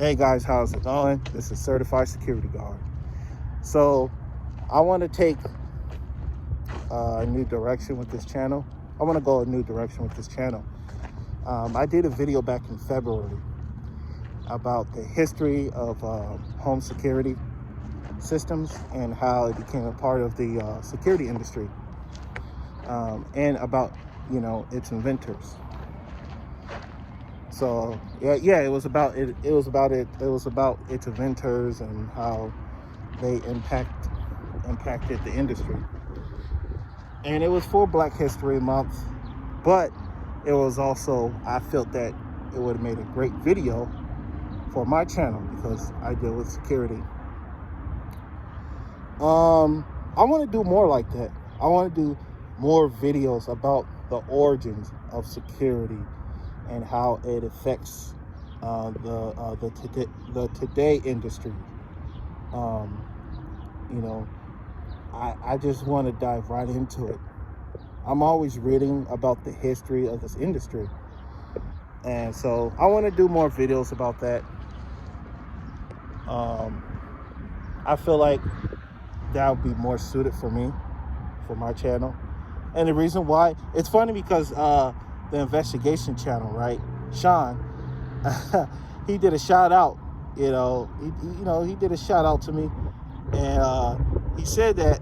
Hey guys, how's it going? This is Certified Security Guard. So I want to take a new direction with this channel. I want to go a new direction with this channel. I did a video back in February about the history of home security systems and how it became a part of the security industry, and about, its inventors. So it was about its inventors and how they impacted the industry. And it was for Black History Month, but it was also, I felt that it would have made a great video for my channel because I deal with security. I want to do more like that. I want to do more videos about the origins of security and how it affects the today industry. I just want to dive right into it. I'm always reading about the history of this industry, and so I want to do more videos about that. I feel like that would be more suited for me, for my channel. And the reason why, it's funny because the investigation channel, right? Sean, he did a shout out, he did a shout out to me, and he said that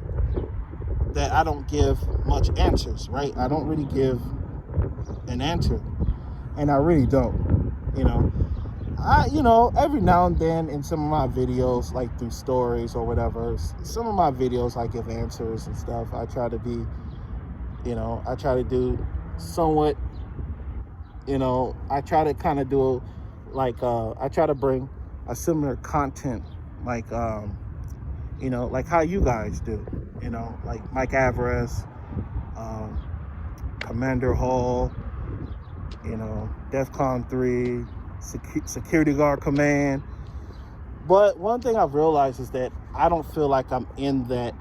I don't give much answers, right? I don't really give an answer, and I really don't, every now and then in some of my videos, like through stories or whatever, some of my videos I give answers and stuff. I try to be, I try to do somewhat, I try to kind of do I try to bring a similar content, like how you guys do, like Mike Alvarez, Commander Hall, DEFCON 3, Security Guard Command. But one thing I've realized is that I don't feel like I'm in that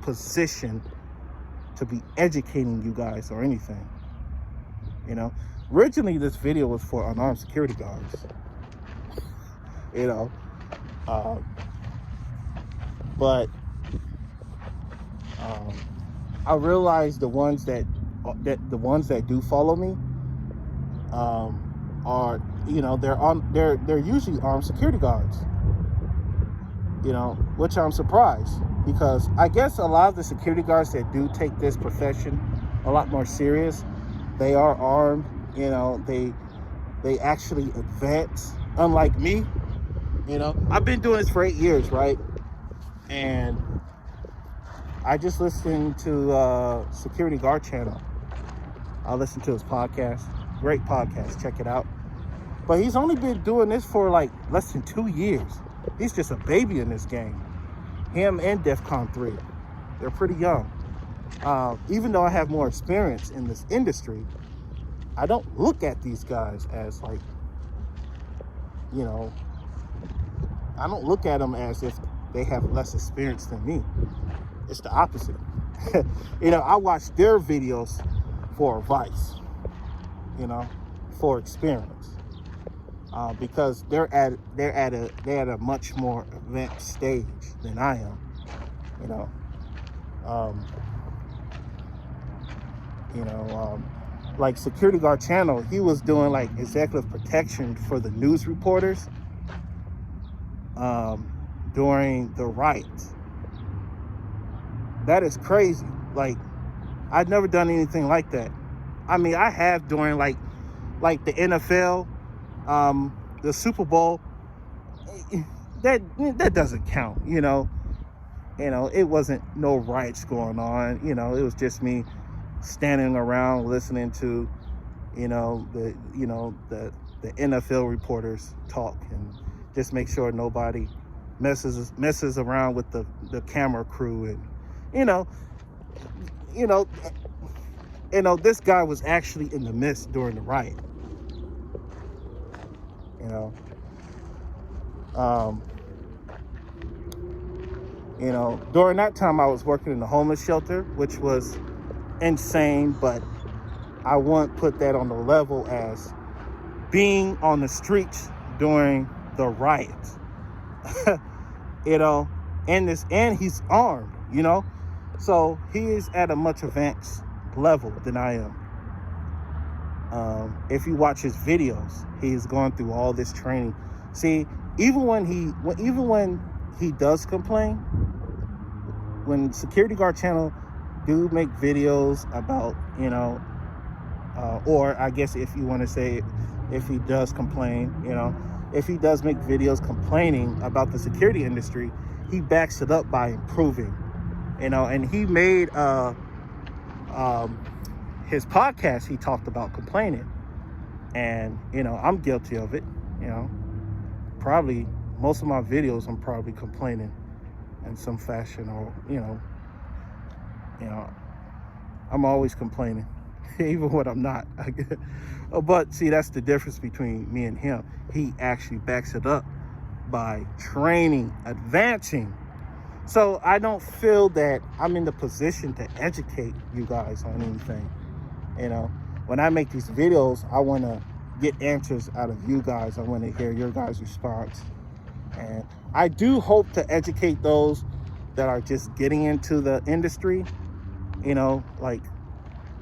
position to be educating you guys or anything. Originally this video was for unarmed security guards, but I realized the ones that do follow me are, they're usually armed security guards, which I'm surprised, because I guess a lot of the security guards that do take this profession a lot more serious, they are armed, they actually advance, unlike me. I've been doing this for 8 years, right? And I just listened to Security Guard channel. I listened to his podcast. Great podcast. Check it out. But he's only been doing this for like less than 2 years. He's just a baby in this game. Him and DEFCON 3. They're pretty young. Even though I have more experience in this industry, I don't look at these guys as like, I don't look at them as if they have less experience than me. It's the opposite. I watch their videos for advice, for experience, because they're at a much more advanced stage than I am. Like Security Guard channel, he was doing like executive protection for the news reporters during the riots. That is crazy. Like, I've never done anything like that. I mean, I have during like the NFL, the Super Bowl. That doesn't count, it wasn't no riots going on. It was just me standing around listening to, the NFL reporters talk, and just make sure nobody messes around with the camera crew. And this guy was actually in the midst during the riot. During that time I was working in the homeless shelter, which was insane, but I wouldn't put that on the level as being on the streets during the riots. You know, and he's armed, you know, so he is at a much advanced level than I am. If you watch his videos, he's going through all this training. See, even when he does complain, when Security Guard Channel do make videos about, you know, or I guess if you want to say, if he does complain, you know, if he does make videos complaining about the security industry, he backs it up by improving, you know. And he made his podcast, he talked about complaining, and you know, I'm guilty of it. You know, probably most of my videos I'm probably complaining in some fashion, or you know, I'm always complaining, even when I'm not. But see, that's the difference between me and him. He actually backs it up by training, advancing. So I don't feel that I'm in the position to educate you guys on anything. You know, when I make these videos, I want to get answers out of you guys. I want to hear your guys' response. And I do hope to educate those that are just getting into the industry, you know, like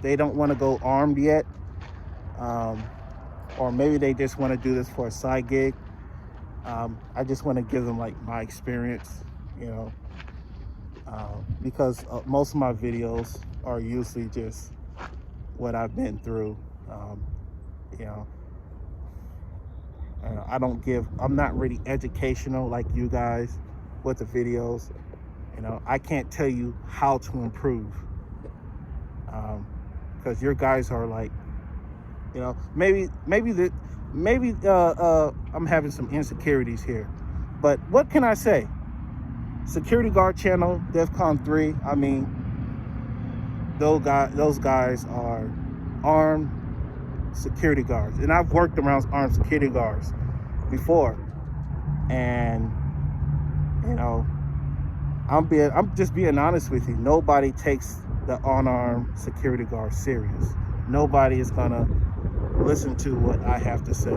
they don't want to go armed yet. Or maybe they just want to do this for a side gig. I just want to give them like my experience, you know, because most of my videos are usually just what I've been through. You know, I'm not really educational like you guys with the videos. You know, I can't tell you how to improve, because your guys are like, you know, maybe I'm having some insecurities here, but what can I say? Security Guard Channel, DEFCON 3. I mean, those guys are armed security guards, and I've worked around armed security guards before, and you know, I'm just being honest with you. Nobody takes the unarmed security guard serious. Nobody is gonna listen to what I have to say.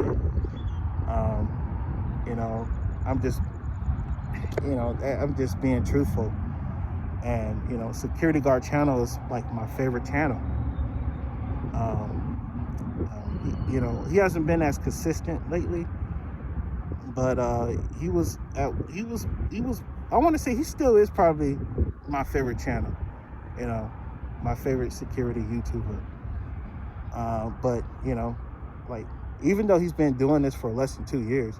You know, I'm just being truthful. And you know, Security Guard Channel is like my favorite channel. You know, he hasn't been as consistent lately, but he was I want to say he still is probably my favorite channel, you know, my favorite security YouTuber. But you know, like, even though he's been doing this for less than 2 years,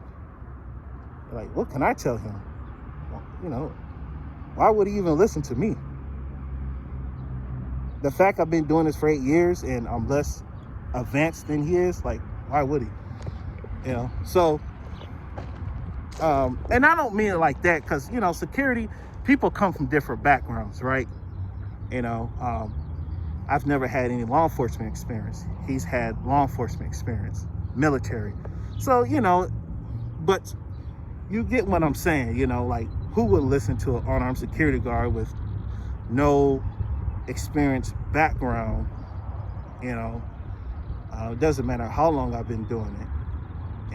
like, what can I tell him? Well, you know, why would he even listen to me? The fact I've been doing this for 8 years and I'm less advanced than he is, like, why would he? You know, so, and I don't mean it like that, because, you know, security, people come from different backgrounds, right? You know, I've never had any law enforcement experience. He's had law enforcement experience, military. So, you know, but you get what I'm saying, you know, like, who would listen to an unarmed security guard with no experience background? You know, it doesn't matter how long I've been doing it,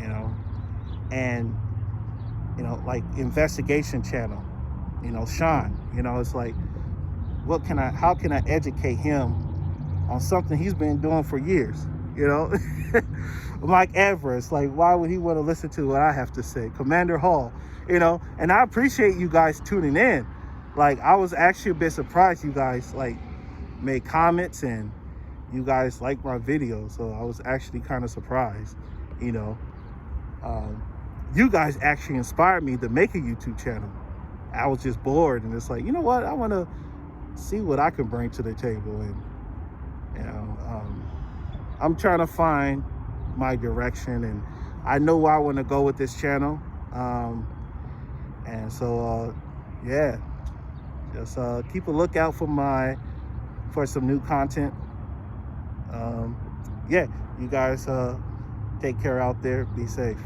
you know. And, you know, like Investigation Channel, you know, Sean, you know, it's like, how can I educate him on something he's been doing for years, you know? Mike Everest, like, why would he want to listen to what I have to say? Commander Hall, you know? And I appreciate you guys tuning in. Like, I was actually a bit surprised you guys, like, made comments and you guys liked my videos. So I was actually kind of surprised, you know? You guys actually inspired me to make a YouTube channel. I was just bored, and it's like, you know what? I want to see what I can bring to the table. And, you know, I'm trying to find my direction, and I know where I want to go with this channel. And so, yeah, just keep a lookout for some new content. Yeah, you guys take care out there. Be safe.